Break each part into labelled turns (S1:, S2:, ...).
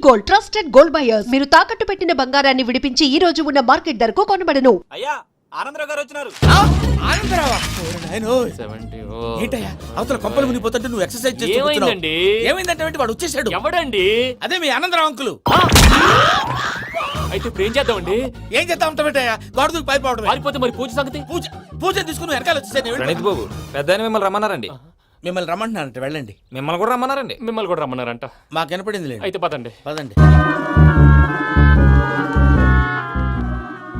S1: Gold, trusted gold buyers. మీరు తాకట్టు పెట్టిన బంగారాన్ని విడిపించి ఈ రోజు ఉన్న మార్కెట్ ధరకు కొనబడను.
S2: అయ్యా ఆనందరావు గారు వచ్చినారు.
S3: ఆనందరావా? ఏంటయ్యా అవతల కొంపలు మునిగిపోతుంటే నువ్వు ఎక్సర్సైజ్ చేస్తున్నావు. ఏమైందంటే వాడు వచ్చేసాడు.
S2: ఎవడండి?
S3: అదే మీ ఆనందరావు అంకులు.
S2: అయితే ఇప్పుడు ఏం చేద్దామండి?
S3: ఏం చేద్దాం ఉంటావేటయ్యా? గోడకు పారిపోవడం.
S2: పారిపోతే మరి పూజ సంగతి?
S3: పూజ తీసుకుని వెనకాల వచ్చేసాను.
S4: ప్రణీత్ బాబు పెద్ద మిమ్మల్ని రమ్మన్నారండి.
S3: మిమ్మల్ని రమ్మంటున్నారంట, వెళ్ళండి.
S4: మిమ్మల్ని కూడా రమ్మన్నారండి.
S2: మిమ్మల్ని కూడా రమ్మన్నారంట.
S3: మాకు వినపడింది లేదు.
S2: అయితే పదండి.
S3: పదండి.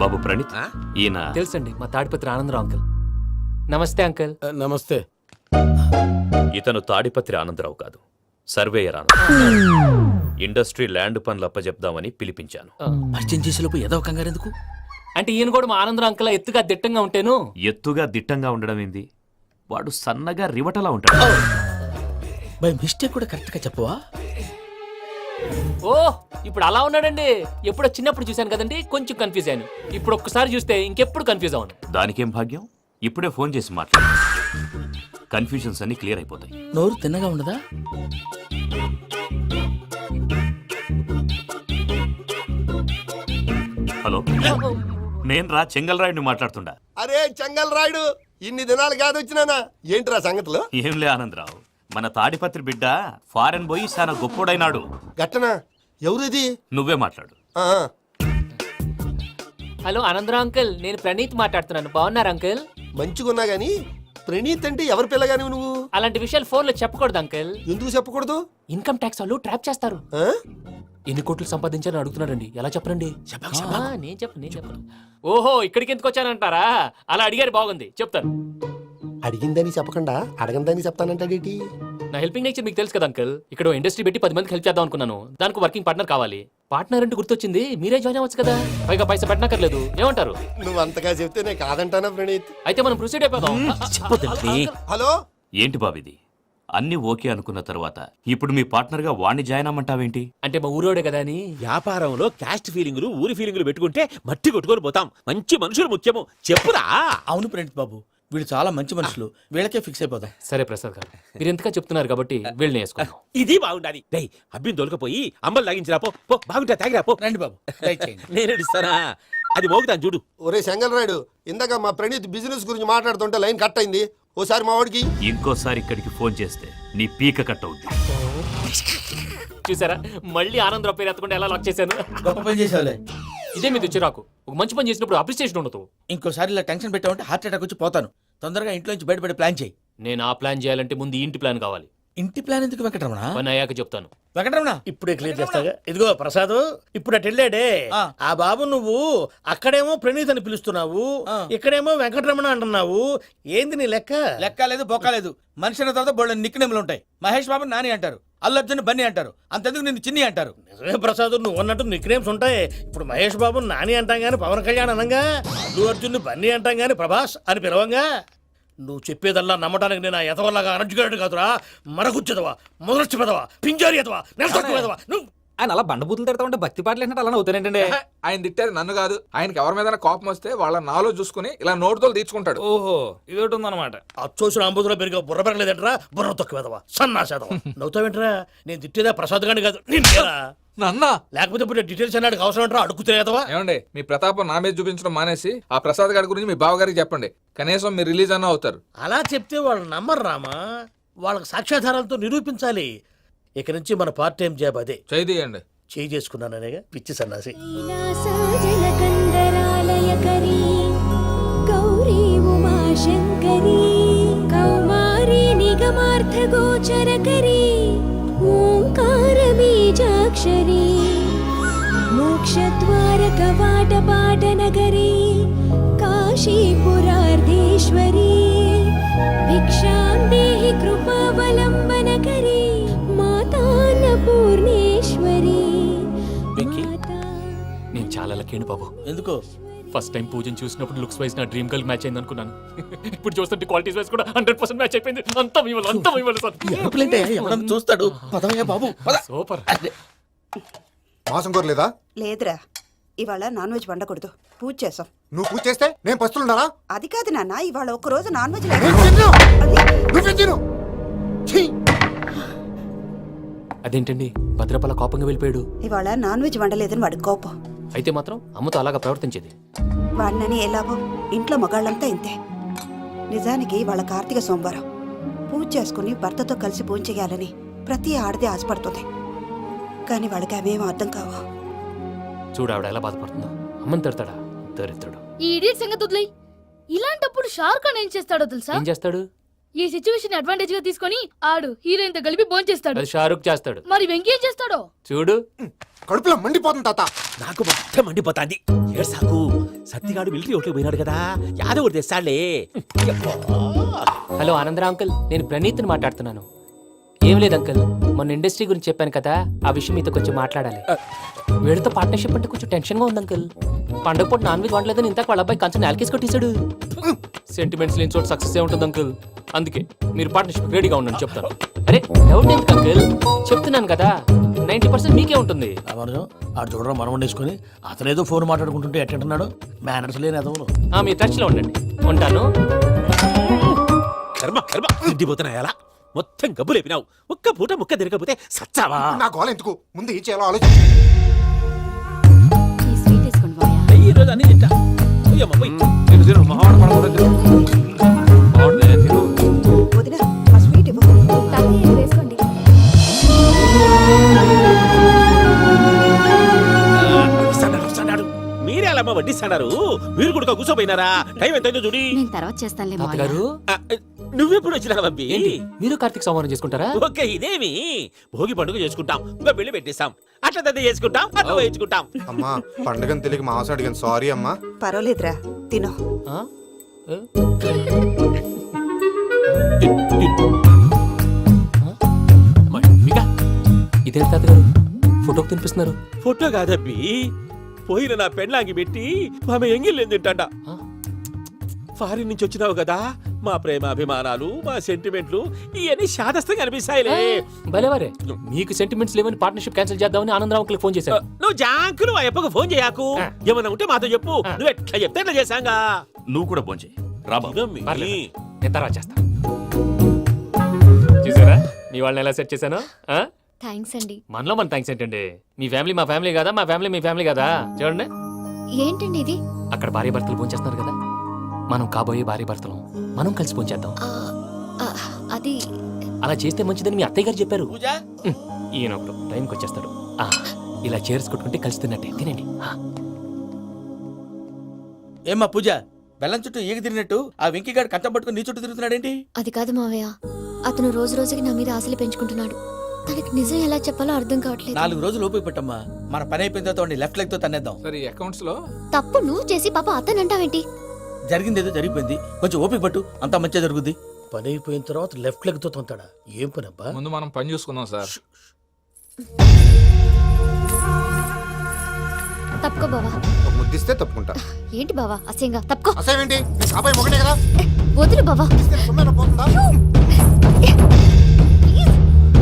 S5: బాబు ప్రణీత్, ఈయన
S2: తెలుసండి, మా తాడిపత్రి ఆనందరావు అంకుల్. నమస్తే అంకుల్.
S3: నమస్తే.
S5: ఇతను తాడిపత్రి ఆనందరావు కాదు, సర్వేయర్ ఆనందరావు. ఇండస్ట్రీ ల్యాండ్ పనులు అప్పచెప్దామని పిలిపించాను.
S3: పరిచయం చేసేలోపు ఏదో కంగారు ఎందుకు?
S2: అంటే ఈయన కూడా మా ఆనందరావు అంకుల్ ఎత్తుగా దిట్టంగా ఉంటాను.
S5: ఎత్తుగా దిట్టంగా ఉండడం ఏంది? వాడు సన్నగా రివటలా ఉంటాడు.
S3: బై మిస్టేక్ కూడా కరెక్ట్ గా చెప్పవా?
S2: ఓ ఇప్పుడు అలా ఉన్నాడండి. ఎప్పుడో చిన్నప్పుడు చూశాను కదండి, కొంచెం కన్ఫ్యూజ్ అయ్యాను. ఇప్పుడు ఒక్కసారి చూస్తే ఇంకెప్పుడు కన్ఫ్యూజ్ అవ్వను.
S5: దానికేం భాగ్యం, ఇప్పుడే ఫోన్ చేసి మాట్లాడు. కన్ఫ్యూజన్స్ అన్ని క్లియర్ అయిపోతాయి.
S3: నోరు తిన్నగా ఉండదా?
S5: హలో, నేను రా చెంగల్ రాయుడిని మాట్లాడుతుండా.
S6: అరే చెంగల్ రాయుడు, ఇన్ని దినాలు కాదు వచ్చినానా? ఏంట్రా సంగతులు?
S5: ఏంలే ఆనందరావు, మన తాడిపత్రి బిడ్డ ఫారెన్ పోయి చాలా గొప్పోడైనాడు.
S6: గట్టనా? ఎవరిది?
S5: నువ్వే మాట్లాడు.
S2: హలో ఆనందరావు అంకుల్, నేను ప్రణీత్ మాట్లాడుతున్నాను. బాగున్నారు అంకుల్?
S6: మంచిగున్నా గాని ప్రణీత్ అంటే ఎవరి పిల్లగాని నువ్వు?
S2: అలాంటి విషయాలు ఫోన్ లో చెప్పకూడదు అంకుల్.
S6: ఎందుకు చెప్పకూడదు?
S2: ఇన్కమ్ ట్యాక్స్ వాళ్ళు ట్రాప్ చేస్తారు.
S6: ఆ?
S2: ఎన్ని కోట్లు సంపాదించాలని అడుగుతున్నాడండి. ఎలా చెప్పరండి? నేను చెప్పను. ఓహో, ఇక్కడికి ఎందుకు వచ్చానంటారా? అలా అడిగారు, బాగుంది, చెప్తాను.
S6: అడిగిందని చెప్పకుండా అడగందని చెప్తానంటాడేటి?
S2: నా హెల్పింగ్ నేచర్ మీకు తెలుసు కదా అంకుల్. ఇక్కడ ఇండస్ట్రీ పెట్టి 10 మందికి హెల్ప్ చేద్దాం అనుకున్నాను. దానికి వర్కింగ్ పార్ట్నర్ కావాలి. పార్ట్నర్ అంటే గుర్తొచ్చింది, మీరే జాయిన్ అవ్వచ్చు కదా. పైగా పైసా పెట్టనక్కర్లేదు. ఏమంటారు?
S6: నువ్వు అంతగా చెప్తే నేను కాదంటానా ప్రణీత్?
S2: అయితే మనం ప్రొసీడ్ అయిపోదాం.
S6: హలో,
S5: ఏంటి బాబిది? అన్ని ఓకే అనుకున్న తర్వాత ఇప్పుడు మీ పార్ట్నర్ గా వాణ్ణి జాయిన్ అమ్మంటావేంటి?
S2: అంటే మా ఊరోడే కదా అని.
S7: వ్యాపారంలో క్యాస్ట్ ఫీలింగులు, ఊరి ఫీలింగులు పెట్టుకుంటే మట్టి కొట్టుకొని పోతాం. మంచి మనుషులు ముఖ్యము. చెప్పురా.
S3: అవును ప్రణీత్ బాబు, వీళ్ళు చాలా మంచి మనుషులు. వీళ్ళకే ఫిక్స్ అయిపోదాం.
S2: సరే ప్రసాద్ గారు, మీరు ఎంతగా చెప్తున్నారు కాబట్టి వీళ్ళని వేసుకుందాం.
S7: ఇది బాగుండాలి. డై అబ్బిని దొలకపోయి అంబలు లాగించిరా పో. బాగుంటా తాగిరా పో.
S3: రండి బాబు, దయచేయండి.
S7: నేను ఇస్తానా? అది మోగుతాను చూడు.
S6: ఒరే చెంగల్ రాయుడు, ఇందాక మా ప్రణీత్ బిజినెస్ గురించి మాట్లాడుతుంటే లైన్ కట్ అయింది. ఓసారి మా వాడికి
S5: ఇంకోసారి ఇక్కడికి ఫోన్ చేస్తే నీ పీక కట్ అవుద్ది.
S2: చూసారా, మళ్ళీ ఆనందరావు పేరు ఎత్తకుండా ఎలా లాక్ చేశాను.
S3: గొప్ప పని చేసేవాళ్ళే.
S2: ఇదే మీద చిరాకు. ఒక మంచి పని చేసినప్పుడు అప్రిసియేషన్ ఉండదు.
S3: ఇంకోసారి ఇలా టెన్షన్ పెట్టామంటే హార్ట్ అటాక్ వచ్చి పోతాను. తొందరగా ఇంట్లో నుంచి బయటపడే ప్లాన్ చేయి.
S2: నేను ఆ ప్లాన్ చేయాలంటే ముందు ఈ ఇంటి ప్లాన్ కావాలి.
S3: ఇంటి ప్లాన్ ఎందుకు వెంకటరమణ?
S2: పని అయ్యాక చెప్తాను.
S3: వెంకటరమణ
S8: ఇప్పుడే క్లియర్ చేస్తాగా. ఇదిగో ప్రసాద్, ఇప్పుడు అటు వెళ్ళాడే ఆ బాబు, నువ్వు అక్కడేమో ప్రణీత్ అని పిలుస్తున్నావు, ఇక్కడేమో వెంకటరమణ అంటున్నావు. ఏంది నీ లెక్క?
S3: లెక్క లేదు, బొక్క లేదు. మనిషి అన్న తర్వాత బోళ్ళ నిక్నెములు ఉంటాయి. మహేష్ బాబు నాని అంటారు, అల్లు అర్జున్ బన్నీ అంటారు, అంతెందుకు నిన్ను చిన్ని అంటారు.
S8: నిజమే ప్రసాద్, నువ్వు అన్నట్టు నిక్నేమ్స్ ఉంటాయి. ఇప్పుడు మహేష్ బాబు నాని అంటాం గాని పవన్ కళ్యాణ్ అనంగా, అల్లు అర్జున్ బన్నీ అంటాం గాని ప్రభాస్ అని పిలవంగా. నువ్వు చెప్పేదల్లా నమ్మటానికి నేను ఎదవల్లాగా అనర్జుకేటెడ్ కాదురా. మరగుచ్చదవా, మొదలచ్చి పెదవా, పింజారి ఎదవా, నెలసొక్కుదవా. నువ్వు
S4: ఆయన అలా బండబూతులు తిడతా ఉంటే భక్తి పాటలు ఏంటంటే అలా అవుతానేంటండి.
S9: ఆయన తిట్టేది నన్ను కాదు, ఆయనకి ఎవరి మీద కోపం వస్తే వాళ్ళ నాలో చూసుకుని ఇలా నోటుతో తీర్చుకుంటాడు.
S4: ఓహో, ఇది ఒకటి ఉందన్నమాట.
S8: అచ్చోసిన అంబుతులో పెరిగా బుర్ర పెరగలేదంటరా. బుర్ర తొక్కువేదవా, సన్నాసేదవా. నవ్వుతావేంట్రా? నేను తిట్టేదా ప్రసాద్ గాని కాదు, నిన్నేరా.
S9: నన్నా?
S8: లేకపోతే ఇప్పుడు డీటెయిల్స్ అన్నాడు అవసరం అంటారా? అడుగుతాయేదవా.
S9: ఏమండి, మీ ప్రతాపం నా మీద చూపించడం మానేసి ఆ ప్రసాద్ గారి గురించి మీ బావగారికి చెప్పండి. కనీసం మీరు రిలీజ్ అన్న అవుతారు.
S8: అలా చెప్తే వాళ్ళు నమ్మరు రామా. వాళ్ళకి సాక్ష్యాధారాలతో నిరూపించాలి. ఇక నుంచి మన పార్ట్ టైం జాబ్ అదే.
S9: చేయండి.
S8: చేయి చేసుకున్నాననేగా పిచ్చి సన్నాసి.
S10: గౌరీ ఉమాశంకరీ కౌమారీ నిగమార్థగోచరకరీ ఓంకార బీజాక్షరీ మోక్షద్వార కవాట పాటనగరీ కాశీపురార్ధేశ్వరీ భిక్షాం దేహి కృపావలంబనకరీ మాతాన్నపూర్ణేశ్వరీ.
S2: నేను చాలా లక్కీ బాబు.
S3: ఎందుకు?
S2: ఫస్ట్ టైం పూజను చూసినప్పుడు లుక్స్ వైజ్ నా డ్రీమ్ గర్ల్ మ్యాచ్ అయింది అనుకున్నాను. ఇప్పుడు చూస్తుంటే క్వాలిటీస్ వైజ్ కూడా 100% మ్యాచ్ అయిపోయింది. అంతా ఇవ్వాలి సార్.
S3: ఎవడన్నా చూస్తాడు. పదవయ్యా బాబు, పద.
S2: సూపర్.
S6: మాసం కోరలేదా?
S11: లేదురా, ఇవాళ నాన్ వెజ్ వండకూడదు. పూజ చేసాం.
S6: నువ్వు పూజ చేస్తే నేను పస్తులున్నారా?
S11: అది కాదు నాన్న, ఇవాళ ఒక రోజు నాన్ వెజ్
S2: అదేంటండి భద్రపల కోపంగా వెళ్ళిపోయాడు?
S11: ఇవాళ నాన్ వెజ్ వండలేదని వాడి కోపం.
S2: అయితే మాత్రం అమ్మతో అలాగా ప్రవర్తించేది.
S11: వాడినని ఎలాగో ఇంట్లో మగాళ్ళంతా ఇంతే. నిజానికి వాళ్ళ కార్తీక సోమవారం పూజ చేసుకుని భర్తతో కలిసి పూజ చేయాలని ప్రతి ఆడది ఆశపడుతుంది. కానీ వాళ్ళకి అవేం అర్థం కావు.
S2: చూడు ఆవిడ ఎలా బాధపడుతుందో. అమ్మని తిడతాడా దరిద్రుడు.
S10: ఈ ఇడియట్ సంగతి వదిలేయ్. ఇలాంటప్పుడు షారుఖ్ ఖాన్ ఏం చేస్తాడో తెలుసా?
S2: ఏం చేస్తాడు?
S10: ఈ సిచ్యువేషన్ అడ్వాంటేజ్ గా తీసుకొని ఆడు హీరోయిన్ తో కలిపి బోన్ చేస్తాడు.
S2: అది షారుఖ్ చేస్తాడు.
S10: మరి వెంకీ ఏం చేస్తాడో
S2: చూడు.
S6: కడుపులో మండిపోతుంది తాత.
S7: నాకు మొత్తం మండిపోతాంది. ఏడ్సాకు, సత్తిగాడు మిలిటరీ ఒకటి పోయినాడు కదా, యాదవ్ ఒకటి తెస్తాడులే.
S2: హలో ఆనందరావు అంకుల్, నేను ప్రణీత్ని మాట్లాడుతున్నాను. ఏం లేదు అంకుల్, మొన్న ఇండస్ట్రీ గురించి చెప్పాను కదా, ఆ విషయం మీతో కొంచెం మాట్లాడాలి. వీడితో పార్ట్నర్షిప్ అంటే కొంచెం టెన్షన్ గా ఉంది అంకుల్. పండగ పూట నాన్ వెజ్ వండలేదని ఇంతకు వాళ్ళ అబ్బాయి కంచెం నేలకేసి కొట్టేశాడు. సెంటిమెంట్స్ లేని చోట సక్సెస్ ఏ ఉంటుంది అంకుల్. అందుకే మీరు పార్ట్నర్షిప్ రెడీగా ఉండండి చెప్తాను. అరే డౌట్ ఎందుకు అంకుల్, చెప్తున్నాను కదా 90% మీకే ఉంటుంది.
S8: రామానుజం ఆడు చూడడం మనం వండేసుకొని అతనేదో ఫోన్ మాట్లాడుకుంటుంటే ఎట్టంటున్నాడు. మేనర్స్ లేని అదవులు.
S2: మీ టచ్ లో ఉండండి. ఉంటాను.
S7: కర్మ కర్మ తిండిపోతున్నా ఎలా మొత్తం గబ్బు లేపినావు. ఒక్క పూట ముక్క తిరగకపోతే సచ్చావా?
S6: నా గోల ఎందుకు, ముందు ఏం చేయాలో ఆలోచించు.
S10: ఈ స్వీట్ వేసుకోండి బాయా.
S7: ఈ రోజు అన్ని తింటా. పోయమ్మ, పోయ్.
S11: వదిన ఆ స్వీట్ ఇవ్వు.
S10: వేసుకోండి.
S7: వస్తాడు. మీరే అలా వడ్డిస్తాడారు. మీరు కూడా కూర్చోపోయినారా? టైం ఎంతైందో చూడి.
S10: నేను తర్వాత చేస్తానులే మావయ్య.
S2: తాతగారు
S7: ఆ, నువ్వెప్పుడు వచ్చినా బంపి?
S2: ఏంటి మీరు కార్తీక్ సంహారం చేసుకుంటారా?
S7: ఓకే, ఇదేమి భోగి పండుగ చేసుకుంటాం, ఇంకా పెళ్లి పెట్టేస్తాం, అట్లా దద్ద చేసుకుంటాం, అట్లా వేయించుకుంటాం.
S6: అమ్మా పండుగని తెలియక మాంసం అడిగాను, సారీ అమ్మా.
S11: పర్వాలేదురా, తినో.
S2: ఆ? ఏ? ఇదేంటి తాతగారు ఫోటోకి తినిపిస్తున్నారు?
S7: ఫోటో కాదబ్బి, పోయిన నా పెళ్ళాంగి పెట్టి ఆమె ఎంగిల్లేం తింటాడ. ఫారిన్ నుంచి వచ్చినావు కదా, మా ప్రేమ అభిమానాలు, మా సెంటిమెంట్లు ఇవన్నీ శాదస్తంగా అనిపిస్తాయిలే.
S2: భలేవారే, మీకు సెంటిమెంట్స్ లేవని పార్ట్నర్షిప్ క్యాన్సిల్ చేద్దామని ఆనందరావు అంకుల్ ఫోన్ చేశారు.
S7: నువ్వు జాంకులు ఆ అప్పకు ఫోన్ చేయకు. ఏమన్నా ఉంటే మాతో చెప్పు. నువ్వు ఎట్లా చెప్తే ఎట్లా చేశాంగా.
S5: నువ్వు కూడా భోంచే రా బాబు.
S7: ఇదమ్మి.
S2: పర్లేదు, నేను తర్వాత చేస్తా. చూసారా మీ వాళ్ళని ఎలా సెట్ చేశాను?
S10: థ్యాంక్స్ అండి.
S2: మనలో మన థ్యాంక్స్ ఏంటండి, మీ ఫ్యామిలీ మా ఫ్యామిలీ కదా, మా ఫ్యామిలీ మీ ఫ్యామిలీ కదా. చూడండి
S10: ఏంటండి ఇది?
S2: అక్కడ భార్య భర్తలు పోంచేస్తున్నారు కదా, మనం కాబోయే భార్య భర్తలు మనం కలిసి పోంచేద్దాం.
S10: అది
S2: అలా చేస్తే మంచిదని మీ అత్తయ్య గారు చెప్పారు.
S3: పూజ
S2: ఈయన ఒకడు టైంకి వచ్చేస్తాడు. ఇలా చేర్స్ కొట్టుకుంటే కలిసి తిన్నట్టే తినండి.
S3: ఏమ్మా పూజ, బెల్లం చుట్టూ ఈగ తిరిగినట్టు ఆ వెంకీగాడు కంటం పట్టుకుని నీ చుట్టూ తిరుగుతున్నాడేంటి?
S10: అది కాదు మావయ్య, అతను రోజు రోజుకి నా మీద ఆశలు పెంచుకుంటున్నాడు. తనకి నిజం ఎలా చెప్పాలో అర్థం కావట్లేదు.
S3: 4 రోజులు ఓపిక పట్టమ్మా, మన పని అయిపోయిన తర్వాత లెఫ్ట్ లెగ్ తో తన్నేద్దాం.
S9: సరే అకౌంట్స్ లో
S10: తప్పు నువ్వు చేసి పాప అతను అంటావేంటి?
S3: జరిగింది ఏదో జరిగిపోయింది, కొంచెం ఓపిక పట్టు, అంతా మంచిగా జరుగుద్ది.
S8: పని అయిపోయిన తర్వాత లెఫ్ట్ లెగ్ తో తొంతాడా? ఏం పని అబ్బా?
S9: ముందు మనం పని చూసుకుందాం సార్.
S10: తప్పుకో బావా.
S6: ఒక ముద్దిస్తే తప్పుకుంటా.
S10: ఏంటి బావా అసహ్యంగా? తప్పుకో.
S6: అసేమేంటి, నీ కాబోయే మొగనే కదా.
S10: వదులు బావా.
S6: ఇస్తే సొమ్మేనా పోతుందా?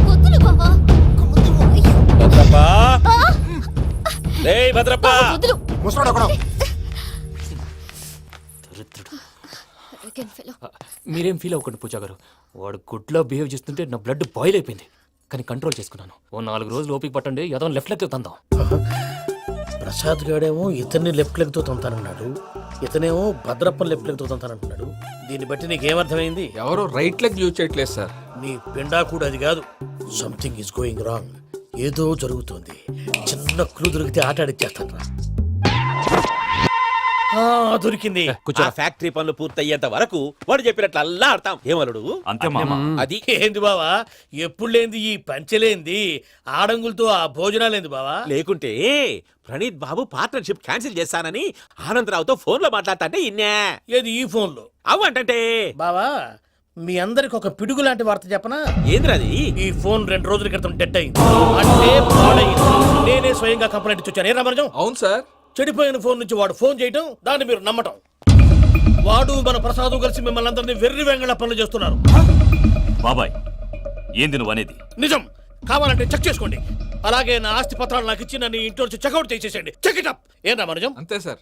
S10: వదులు బావా.
S7: భద్రప్ప, రేయ్ భద్రప్ప.
S10: వదులు.
S6: ముసరాడు ఒకడు.
S10: Arrogant fellow.
S2: మీరేం ఫీల్ అవ్వకండి పూజా గారు, వాడు గుడ్లో బిహేవ్ చేస్తుంటే నా బ్లడ్ బాయిల్ అయిపోయింది. కానీ కంట్రోల్ చేసుకున్నాను. ఓ 4 రోజులు ఓపిక పట్టండి, ఏదో లెఫ్ట్ లెగ్ తందాం.
S8: ప్రసాద్ గాడేమో ఇతన్ని లెఫ్ట్ లెగ్ తో తొంతానన్నాడు, ఇతనేమో భద్రప్పని లెఫ్ట్ లెగ్ తో తొంతానంటున్నాడు. దీన్ని బట్టి నీకేమర్థమైంది?
S9: ఎవరు రైట్ లెగ్ యూజ్ చేయట్లేదు సార్.
S8: నీ పిండా కూడా అది కాదు. Something is going wrong. ఏదో జరుగుతోంది. చిన్న క్లూ దొరికితే ఆట ఆడిచ్చేస్తాను రా. దొరికింది.
S7: ఆ ఫ్యాక్టరీ పనులు పూర్తయ్యేంత వరకు వాడు చెప్పినట్లు అల్లా ఆడతాం. ఏమలుడు
S5: అంతే మామ.
S7: అది
S8: ఏంది బావా, ఎప్పుడు లేంది ఈ పంచలేంది, ఆడంగులతో ఆ భోజనాలేంది బావా?
S7: లేకుంటే ప్రణీత్ బాబు పార్ట్నర్షిప్ క్యాన్సిల్ చేస్తానని ఆనందరావుతో ఫోన్ లో మాట్లాడతాంటే ఇన్నే.
S8: ఏది ఈ ఫోన్లో?
S7: అవ్వంటే
S8: బావా, మీ అందరికి ఒక పిడుగు లాంటి వార్త చెప్పనా?
S7: ఏంద్రది?
S8: ఈ ఫోన్ 2 రోజుల క్రితం డెడ్ అయింది, అంటే పాడైంది. నేనే స్వయంగా కంప్లైంట్ ఇచ్చి వచ్చాను. ఏ రామరాజం?
S9: అవును సార్.
S8: చెడిపోయిన ఫోన్ నుంచి వాడు ఫోన్ చేయటం, దాన్ని మీరు నమ్మటం. వాడు మన ప్రసాదు కలిసి మిమ్మల్ని అందరినీ వెర్రి వెంగళ పనులు చేస్తున్నారు.
S5: బాబాయ్ ఏంది నువ్వు అనేది?
S8: నిజం. కావాలంటే చెక్ చేసుకోండి. అలాగే నా ఆస్తి పత్రాలు నాకు ఇచ్చి నన్ను ఇంట్లో నుంచి చెక్అౌట్ చేసేసండి. Check it up. ఏం రామరాజం?
S9: అంతే సార్.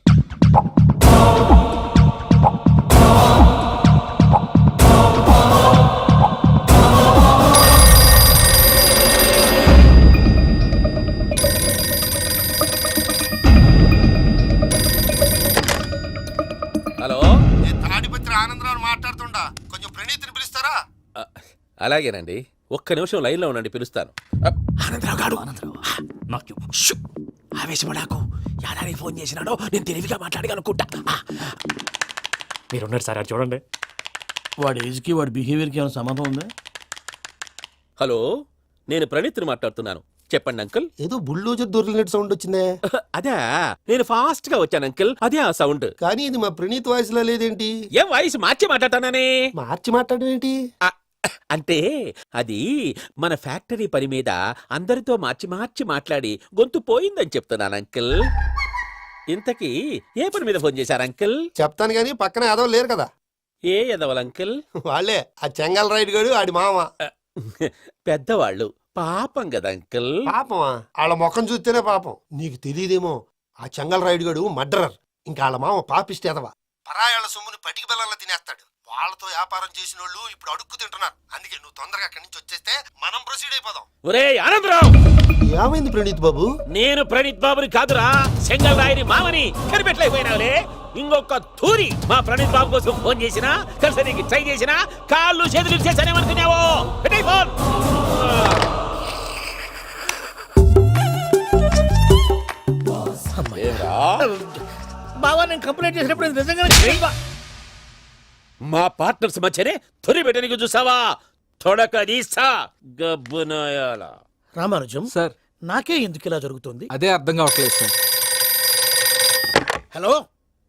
S6: ప్రణీతిని పిలుస్తారా?
S7: అలాగేనండి, ఒక్క నిమిషం లైన్లో ఉండండి, పిలుస్తాను.
S8: ఆనందరావు గాడు నాకు ఆవేశపడాకు. యాదానికి ఫోన్ చేసినాడో నేను తెలివిగా మాట్లాడగలనుకుంటా.
S2: మీరున్నారు సార్, అది చూడండి.
S8: వాడి ఏజ్కి వాడి బిహేవియర్కి ఏమైనా సంబంధం ఉందా?
S7: హలో, నేను ప్రణీత్ని మాట్లాడుతున్నాను. చెప్పండి అంకుల్.
S6: ఏదో బుల్డోజర్ దొరికినట్టు సౌండ్ వచ్చిందే.
S7: అదే, నేను ఫాస్ట్ గా వచ్చాను అంకుల్, అదే ఆ సౌండ్.
S6: కానీ ఇది మా ప్రణీత్ వాయిస్ లో లేదేంటి?
S7: ఏం వాయిస్ మార్చి మాట్లాడతానని?
S6: మార్చి మాట్లాడడం ఏంటి?
S7: అంటే అది మన ఫ్యాక్టరీ పని మీద అందరితో మార్చి మార్చి మాట్లాడి గొంతు పోయిందని చెప్తున్నాను అంకుల్. ఇంతకీ ఏ పని మీద ఫోన్ చేశారు అంకుల్?
S6: చెప్తాను గానీ పక్కన ఏదో లేరు కదా.
S7: ఏ ఎదవల్ అంకుల్?
S6: వాళ్ళే ఆ చెంగల్ రైడ్ గడు ఆడి మామ.
S7: పెద్దవాళ్ళు, పాపం కదా అంకుల్.
S6: పాపమా? వాళ్ళ ముఖం చూస్తేనే పాపం. నీకు తెలియదేమో, ఆ చెంగల్ రైడ్ గడు మర్డరర్. ఇంకా వాళ్ళ మామ పాపిస్తేదవా. పరాయాళ్ళ సొమ్ముని పటికి బెల్లంలో తినేస్తాడు. వాళ్ళతో వ్యాపారం చేసిన వాళ్ళు ఇప్పుడు అడుక్కు తింటున్నారు. అందుకే నువ్వు తొందరగా అక్కడి నుంచి వచ్చేస్తే మనం ప్రొసీడ్ అయిపోదాం.
S7: ఒరే ఆనందరావు!
S6: ఏమైంది ప్రణీత్ బాబు?
S7: నేను ప్రణీత్ బాబుని కాదురా, సెంగల్ రాయని మామని. కనిపెట్టలేకపోయినావులే. ఇంకొక తూరి మా ప్రణీత్ బాబు కోసం ఫోన్ చేసినా, కలిసి ట్రై చేసినా, కాళ్ళు చేతులు చేశానేమనుకున్నావో. పెట్టేయ్ ఫోన్.
S8: బావా, నేను కంప్లైంట్ చేసినప్పుడు ఇది నిజంగా
S7: మా పార్ట్నర్స్ మధ్యనే తొలి పెట్టడానికి చూసావా? తొడక తీస్తా గబ్బునాయాల.
S8: రామానుజం
S9: సార్,
S8: నాకే ఎందుకు ఇలా జరుగుతుంది?
S9: అదే అర్థం కావట్లేదు సార్.
S8: హలో,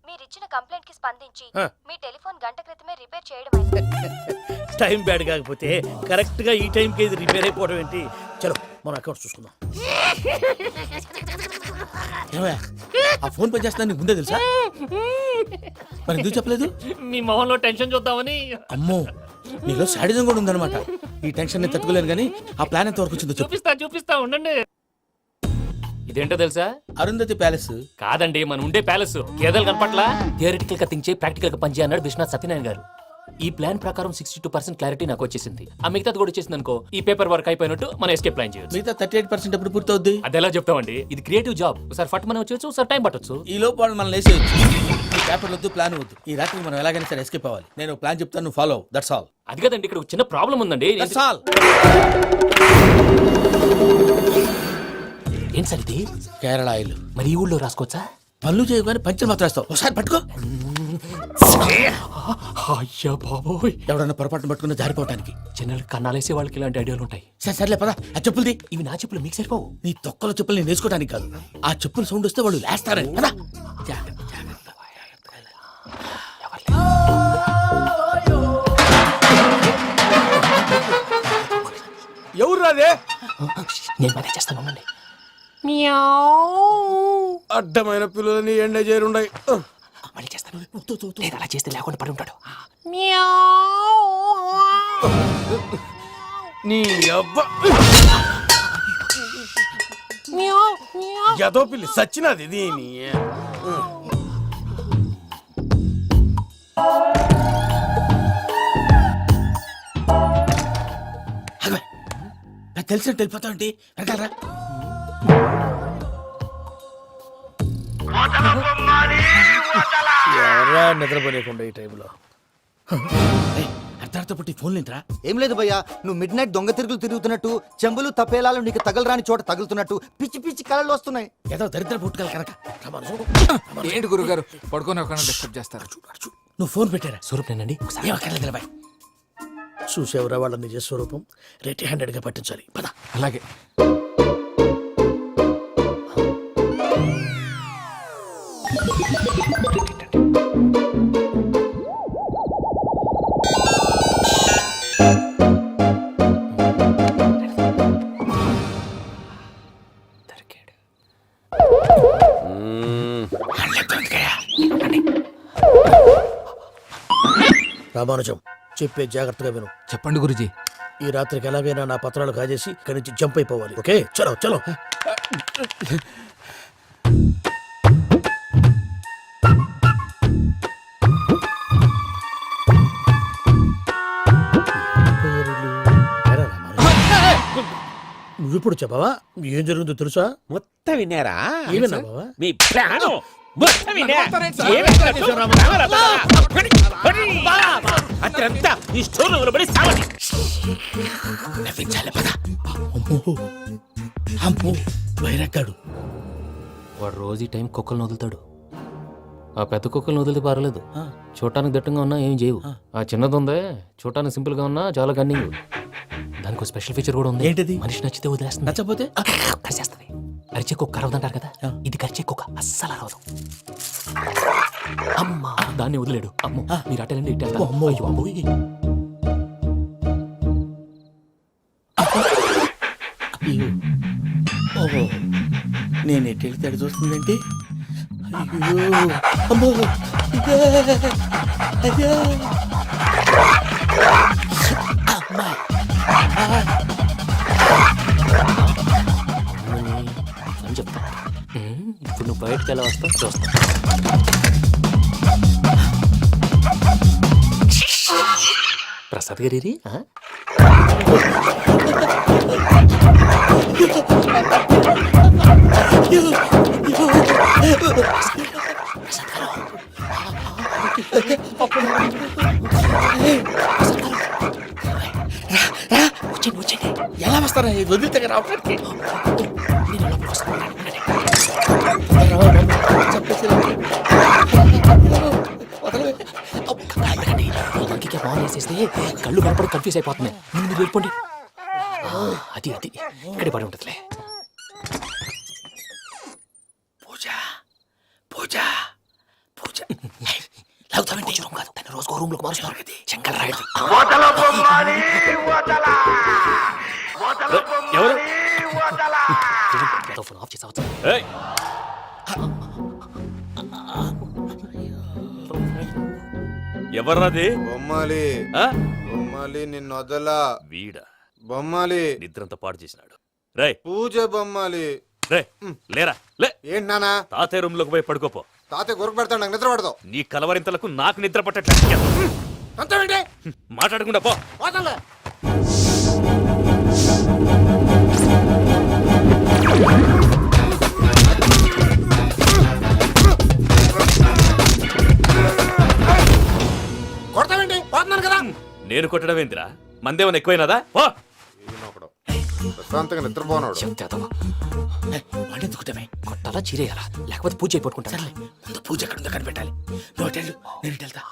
S10: మీరిచ్చిన కంప్లైంట్ కి స్పందించి
S8: ఆ.
S10: మీ టెలిఫోన్ గంట క్రితమే రిపేర్ చేయడం
S8: టైం బ్యాడ్ కాకపోతే కరెక్ట్ గా ఈ టైంకి ఇది రిపేర్ అయిపోవడం ఏంటి? చలో మన అకౌంట్ చూసుకుందాం. ఏమయ్య, ఆ ఫోన్ పని చేస్తున్నా నీకు ముందే తెలుసా? మరి ఎందుకు చెప్పలేదు?
S2: మీ మొహంలో టెన్షన్ చూద్దామని.
S8: అమ్మో, నీలో శాడిజం కూడా ఉందన్నమాట. ఈ టెన్షన్ నేను తట్టుకోలేను కానీ ఆ ప్లాన్ ఎంత వరకు వచ్చిందో చెప్పు.
S2: చూపిస్తా ఉండండి. ఇదేంటో తెలుసా?
S8: అరుంధతి ప్యాలెస్
S2: కాదండి, మన ఉండే ప్యాలెస్. గేదెలు కనపట్లా? థియరిటికల్ గా థింక్ చేయి, ప్రాక్టికల్ గా పనిచేయ అన్నాడు విశ్వనాథ్ సత్యనారాయణ గారు. ఈ ప్లాన్ ప్రకారం 62% క్లారిటీ నాకు వచ్చేసింది. ఆ మిగతాది కూడా వచ్చేసింది అనుకో, ఈ పేపర్ వర్క్ అయిపోయినట్టు మనం ఎస్కేప్ ప్లాన్ చేయొచ్చు.
S8: మిగతా 38% ఎప్పుడు పూర్తవుద్ది?
S2: అది ఎలా చెప్తామండి? ఇది క్రియేటివ్ జాబ్. ఒకసారి ఫట్ మనం వచ్చేచ్చు, ఒకసారి టైం పట్టొచ్చు.
S8: ఈ లోపు వాళ్ళు మనం లేసేయచ్చు. ఈ పేపర్ వద్దు, ప్లాన్ వద్దు. ఈ రాత్రి మనం ఎలాగైనా సరే ఎస్కేప్ అవ్వాలి. నేను ప్లాన్ చెప్తాను, నువ్వు ఫాలో. That's all.
S2: అది కదండి, ఇక్కడ ఒక చిన్న ప్రాబ్లం ఉందండి.
S8: That's all.
S2: ఏం సార్ ఇది?
S8: కేరళ ఆయిల్.
S2: మరి ఈ ఊళ్ళో రాసుకోవచ్చా?
S8: పనులు చేయగానే పంచర్ మాత్రం వేస్తావు. ఒకసారి పట్టుకో.
S2: అయ్యా బాబోయ్,
S8: ఎవడన్నా పొరపాటున పట్టుకున్న జారిపోవటానికి.
S2: చిన్నలు కన్నాలేసే వాళ్ళకి ఇలాంటి ఐడియాలు ఉంటాయి.
S8: సరే సర్లే పదా, ఆ చెప్పులది.
S2: ఇవి నా చెప్పులు, మీకు సరిపోవు.
S8: నీ తొక్కల చెప్పులు నేను వేసుకోవడానికి కాదు, ఆ చెప్పులు సౌండ్ వస్తే వాళ్ళు లేస్తారని. పదా. జాగ్రత్త, జాగ్రత్త.
S3: ఎవరు రాదే?
S2: నేను మేనేజ్ చేస్తాను, ఉండండి.
S3: అడ్డమైన పిల్లలని ఎండ చేరుండయి.
S2: మళ్ళీ చేస్తాను. లేదు, అలా చేస్తే లేకుండా పడి ఉంటాడు.
S3: నీ అబ్బా ఎదో పిల్లి సచ్చినది దీని.
S8: నాకు తెలిసినట్టు వెళ్ళిపోతా ఉంటే వెనకాలరా. ఎవరా నిద్రపోలేకుండా ఈ టైంలో? అర్ధార్థ పుట్టి ఫోన్ లేంట్రా.
S12: ఏం లేదు భయ్యా, నువ్వు మిడ్ నైట్ దొంగ తిరుగులు తిరుగుతున్నట్టు, చెంబులు తపేలాలు నీకు తగలరాని చోట తగులుతున్నట్టు పిచ్చి పిచ్చి కళలు వస్తున్నాయి.
S8: ఏదో దరిద్ర పుట్టుకల కనుక.
S9: ఏంటి గురుగారు పడుకొని ఒక డిస్టర్బ్ చేస్తారు?
S8: నువ్వు ఫోన్ పెట్టారా?
S2: స్వరూపేనండి.
S8: బాయ్. చూసేవరా వాళ్ళ నిజ స్వరూపం. రెట్టి హ్యాండెడ్ గా పట్టించాలి. పద.
S9: అలాగే.
S8: రామానుజం, చెప్పే జాగ్రత్తగా విను.
S9: చెప్పండి గురుజీ.
S8: ఈ రాత్రికి ఎలాగైనా నా పత్రాలు కాజేసి ఇక్కడి నుంచి జంప్ అయిపోవాలి. ఓకే, చలో చలో. నువ్విప్పుడు చెప్పవా? ఏం జరుగుతుందో తెలుసా?
S7: మొత్తం విన్నారా?
S8: ఏమన్నా బావా?
S7: మీ ప్లాను అత్రంతా ఈ స్టోర్ లో పడి సావండి.
S3: నవ్వించాలి పద. అమ్మో అమ్మో వైరగ్గాడు.
S2: వాడు రోజు ఈ టైం కుక్కలను వదులుతాడు. ఆ పెద్ద కుక్కలను వదిలితే పర్లేదు, చూడటానికి దట్టంగా ఉన్నా ఏం చేయవు. ఆ చిన్నది ఉందే, చూడటానికి సింపుల్ గా ఉన్నా చాలా కన్నింగ్. దానికి ఒక స్పెషల్ ఫీచర్ కూడా ఉంది.
S3: ఏంటిది?
S2: మనిషి నచ్చితే వదిలేస్తుంది,
S3: నచ్చపోతే
S2: కరిచేస్తుంది. అరిచే కుక్క అరవదంటారు కదా, ఇది కరిచే కుక్క అస్సలు అరవదు. అమ్మా దాన్ని వదిలేడు. అమ్మో మీరు అటెండి ఇటు వెళ్తారు.
S3: అమ్మో.
S2: అయ్యో, అమ్మోయ్.
S3: ఓహో నేను ఎటు వెళ్తాడు చూస్తుందంటే అయ్యో అమ్మో ఇదే, అదే. అమ్మా.
S2: అని చెప్తా. ఇప్పుడు నువ్వు బయటకు ఎలా వస్తావు చూస్తా. ప్రసాద్ గారి
S3: ఎలా వస్తారా ఇది వదిలితే రావడానికి?
S2: వేసేస్తే కళ్ళు కనపడి కన్ఫ్యూజ్ అయిపోతున్నాయి. మీరు వెళ్ళిపోండి. అది అది ఇక్కడే పడి ఉంటుందిలే.
S3: పూజ పూజ పూజ
S2: లాగుతామంటే రూమ్ కాదు, తన రోజుకో రూమ్ లోకి మారుస్తున్నారు కదా. చెంకల్ రాయుడు
S7: ఎవరు?
S2: ఫోన్ ఆఫ్ చేసావచ్చు.
S7: ఏయ్! ఎవర్రాది?
S9: బొమ్మాలి
S7: ఆ?
S9: బొమ్మాలి నిన్ను వదలా.
S7: వీడా
S9: బొమ్మాలి
S7: నిద్రంతా పాడు చేసినాడు. రై
S9: పూజ బొమ్మాలి.
S7: రే లేరా లే.
S9: ఏంటి నానా?
S7: తాతయ్య రూమ్ లోకి పోయి పడుకోపో.
S9: తాతయ్య గురకు పెడతాడు, నాకు నిద్ర పడతావు.
S7: నీ కలవరింతలకు నాకు నిద్ర పట్టట్లేదు.
S9: అంతేంటి?
S7: మాట్లాడకుండా పో.
S9: పోతాలే. కొడతావేంటి? పోతున్నాను కదా.
S7: నేను కొట్టడం ఏంటిరా? మందేమన్నా ఎక్కువైనదా? పో.
S9: ప్రశాంతంగా నిద్రపోనాడు.
S2: చెప్తావా
S3: వండెందుకుంటామే?
S2: కొట్టాలా చీరేయాలా లేకపోతే పూజ అయిపోట్టుకుంటా.
S3: సర్లే ముందు పూజ ఎక్కడ ఉందో కనిపెట్టాలి. నువ్వు అటు వెళ్ళు, నేను ఇటు వెళ్తా.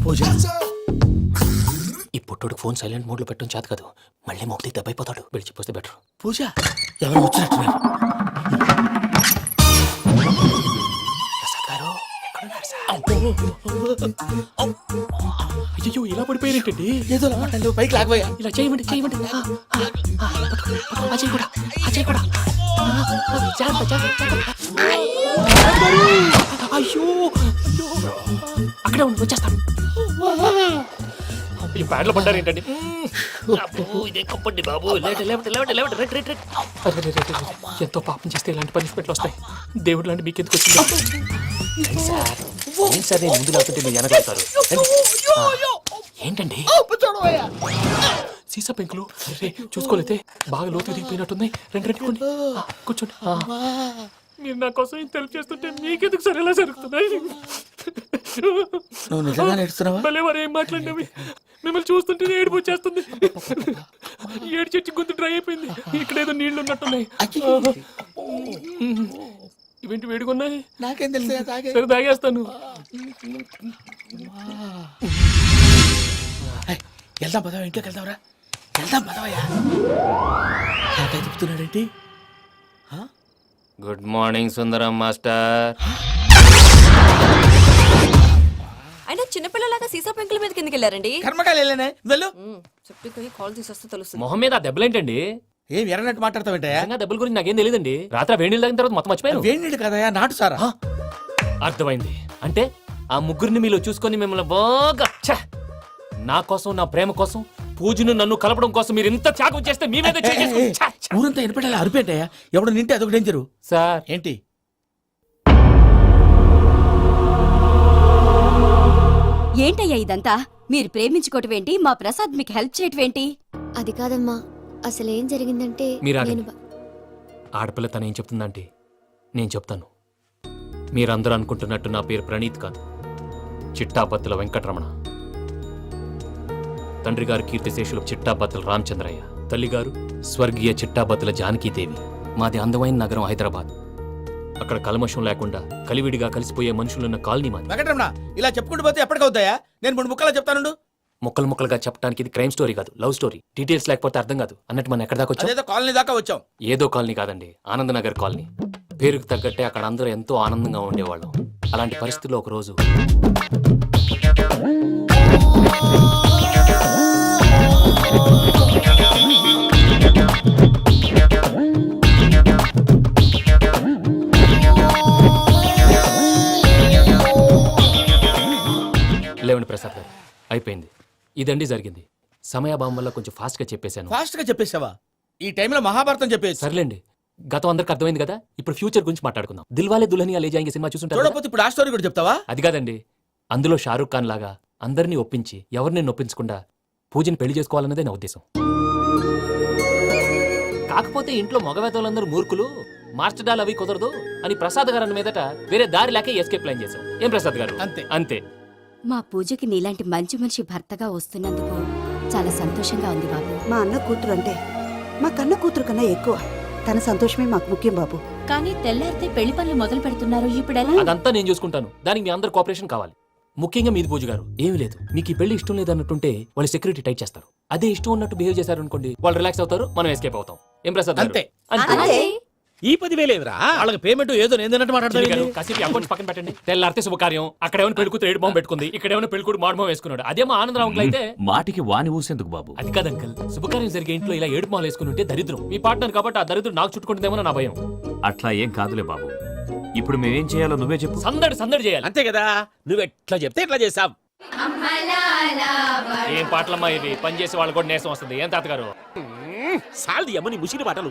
S3: పూజ
S2: ఈ పుట్టుడికి ఫోన్ సైలెంట్ మోడ్ లో పెట్టడం చేత కాదు, మళ్ళీ మొక్కి దెబ్బైపోతాడు. విడిచిపోతే బెటర్.
S3: పూజ ఎవరు వచ్చినట్టున్నారు?
S2: ప్రసాద్ గారు ఎక్కడున్నారు సార్? అయ్యో ఇలా పడిపోయినట్టండి.
S3: ఏదో మాటలు పైకి లాగబోయా.
S2: ఇలా చేయమండి చేయమండి. అజయ్ కూడా అజయ్ కూడా. జాగ్రత్త జాగ్రత్త జాగ్రత్త. అయ్యో అక్కడే ఉండి వచ్చేస్తాను. ఈ బ్యాడ్లో పడ్డారు ఏంటండి?
S3: ఇదే కప్పండి బాబు.
S2: ఎంతో పాపం చేస్తే ఇలాంటి పనిష్మెంట్లు వస్తాయి. దేవుడు లాంటి మీకు ఎందుకు వచ్చింది? సార్ నేను ముందు లేకుంటే మీరు వెనకాడతారు. ఏంటండి సీసా పెంకులు? చూసుకోలేతే బాగా లోతు దిగిపోయినట్టుంది. రెండు రెండు కూర్చోండి. మీరు నా కోసం ఇంత హెల్ప్ చేస్తుంటే మీకెందుకు సరే ఎలా జరుగుతున్నాయి?
S3: నువ్వు నిజంగా నేర్చుతున్నావా?
S2: భలే వారు ఏం మాట్లాడినవి. మిమ్మల్ని చూస్తుంటే ఏడుపు వచ్చేస్తుంది. ఏడు చెట్టు గొంతు డ్రై అయిపోయింది. ఇక్కడ ఏదో నీళ్లు ఉన్నట్టున్నాయి. ఇవేంటి వేడుకున్నాయి?
S3: నాకేం తెలుసు?
S2: సరే తాగేస్తాను.
S3: వెళ్దాం పదవా, ఇంట్లోకి వెళ్దాంరా. వెళ్దాం పదవయ్యా. నాకై చెప్తున్నాడేంటి?
S2: గుడ్ మార్నింగ్ సుందరం మాస్టర్.
S10: అయినా చిన్నపిల్లలాగా సీసా పెంకుల మీద కిందకి వెళ్ళారండి.
S3: కర్మకాయలు వెళ్ళానే వెళ్ళు.
S10: చెప్పి కాల్ తీసేస్తే తెలుస్తుంది.
S2: మొహం మీద ఆ దెబ్బలేంటండి?
S3: ఏం ఎర్రనట్టు మాట్లాడతావేంటయ్యా?
S2: నిజంగా దెబ్బల గురించి నాకేం తెలియదండి. రాత్రి వేడి నీళ్ళు తాగిన తర్వాత మొత్తం మర్చిపోయాను.
S3: వేడి నీళ్ళు కదయా, నాటు సారా.
S2: అర్థమైంది. అంటే ఆ ముగ్గురిని మీలో చూసుకొని మిమ్మల్ని బాగా నా కోసం నా ప్రేమ కోసం పూజను నన్ను కలపడం కోసం మీరు ఇంత త్యాగం చేస్తే మీ మీద
S3: ఊరంతా ఎనపెట్టాలి అరిపేటయ్యా. ఎవడు నింటే అదొక డేంజరు.
S2: సార్
S3: ఏంటి?
S10: ఏంటయ్యా ఇదంతా? మీరు ప్రేమించుకోవటం ఏంటి? మా ప్రసాద్ మీకు హెల్ప్ చేయటం ఏంటి?
S13: అది కాదమ్మా, అసలు ఏం జరిగిందంటే
S2: మీరు
S13: నేను
S2: ఆడపిల్ల తను ఏం చెప్తుందంటే నేను చెప్తాను. మీరందరూ అనుకుంటున్నట్టు నా పేరు ప్రణీత్ కాదు, చిట్టాపత్తుల వెంకటరమణ. తండ్రి గారు కీర్తిశేషులు చిట్టాపత్తుల రామచంద్రయ్య, తల్లిగారు స్వర్గీయ చిట్టాపత్తుల జానకీదేవి. మాది అందమైన నగరం హైదరాబాద్. అక్కడ కల్మషం లేకుండా కలివిడిగా కలిసిపోయే మనుషులున్న కాలనీ మాది.
S3: వెంకటరమణ ఇలా చెప్పుకుంటూ పోతే ఎప్పటికవుతాయా? నేను 3 ముక్కలా చెప్తానుండు.
S2: ముక్కలు ముక్కలుగా చెప్పడానికి ఇది క్రైమ్ స్టోరీ కాదు, లవ్ స్టోరీ. డీటెయిల్స్ లేకపోతే అర్థం కాదు. అన్నట్టు మనం ఎక్కడ దాకా వచ్చాం?
S3: అదేదో కాలనీ దాకా వచ్చాం.
S2: ఏదో కాలనీ కాదండి, ఆనందనగర్ కాలనీ. పేరుకు తగ్గట్టే అక్కడ అందరూ ఎంతో ఆనందంగా ఉండేవాళ్ళం. అలాంటి పరిస్థితుల్లో ఒక రోజు లేవండి ప్రసాద్ గారు, అయిపోయింది. ఇదండి జరిగింది. సమయాభావం వల్ల కొంచెం ఫాస్ట్ గా చెప్పేశాను.
S3: ఫాస్ట్ గా చెప్పేసావా? ఈ టైంలో మహాభారతం చెప్పేసి.
S2: సర్లేండి, గతం అందరికి అర్థమైంది కదా. ఇప్పుడు ఫ్యూచర్ గురించి మాట్లాడుకుందాం. దిల్వాలే దుల్హనియా లే జాయేంగే సినిమా చూసుంటారు కదా?
S3: చూడకపోతే ఇప్పుడు ఆ స్టోరీ కూడా చెప్తావా?
S2: అది కాదండి, అందులో షారూఖ్ ఖాన్ లాగా అందరినీ ఒప్పించి ఎవరిని నొప్పించకుండా పూజని పెళ్లి చేసుకోవాలన్నదే నా ఉద్దేశం. కాకపోతే ఇంట్లో మగవేతలందరూ మూర్ఖులు, మార్చడాలు అవి కుదరదు అని ప్రసాద్ గారు అన్న మీదట వేరే దారి లేక ఎస్కేప్ ప్లాన్ చేశాం. ఏం ప్రసాద్ గారు?
S3: అంతే
S2: అంతే.
S10: మా పూజకి నీలాంటి మంచి మనిషి భర్తగా వస్తున్నందుకు చాలా సంతోషంగా ఉంది బాబు.
S11: మా అన్న కూతురు అంటే మా కన్న కూతురు కన్నా ఎక్కువ. తన సంతోషమే మాకు ముఖ్యం బాబు.
S10: కానీ తెల్లారితే పెళ్లి పనులు మొదలు పెడుతున్నారు, ఇప్పుడు ఎలా?
S2: అదంతా నేను చూసుకుంటాను. దానికి మీ అందరు కోఆపరేషన్ కావాలి. ముఖ్యంగా మీది పూజ గారు. ఏమీ లేదు, మీకు ఈ పెళ్లి ఇష్టం లేదన్నట్టుంటే వాళ్ళు సెక్యూరిటీ టైట్ చేస్తారు. అదే ఇష్టం ఉన్నట్టు బిహేవ్ చేశారు అనుకోండి, వాళ్ళు రిలాక్స్ అవుతారు, మనం ఎస్కేప్ అవుతాం. ఏం ప్రసాద్ గారు?
S3: అంతే.
S11: అంతే.
S7: ఈ 10,000 ఏమిరా?
S8: వాళ్ళకి పేమెంట్ ఏదో నేను
S2: చిన్ని గారు,
S8: మాట్లాడతాను.
S2: కాసేపు అకౌంట్స్ పక్కన పెట్టండి. తెల్లారితే శుభకార్యం, అక్కడేమైనా పెళ్ళికూతురు ఏడు బాంబు పెట్టుకుంది, ఇక్కడేమైనా పెళ్ళికూడు మాడు బాంబు వేసుకున్నాడు. అదేమో ఆనందరావు అంకుల్ అయితే
S5: మాటికి వాని ఊసేందుకు బాబు?
S2: అది కాదు అంకల్, శుభకార్యం జరిగే ఇంట్లో ఇలా ఏడు మాలు వేసుకుని ఉంటే దరిద్రం. మీ పార్ట్నర్ కాబట్టి ఆ దరిద్రం నాకు చుట్టుకుంటుందేమో నా భయం.
S5: అట్లా ఏం కాదులే బాబు. ఇప్పుడు మేమేం చేయాలో నువ్వే చెప్పు.
S2: సందడి సందడి చేయాలి.
S7: అంతే కదా, నువ్వు ఎట్లా చెప్తే ఎట్లా చేసాం.
S2: ఏం పాటలమ్మా ఇవి? పని చేసే వాళ్ళు కూడా నేసం వస్తుంది. ఏం తాతగారు?
S7: సాల్ది అమ్మని ముసిరి మాటలు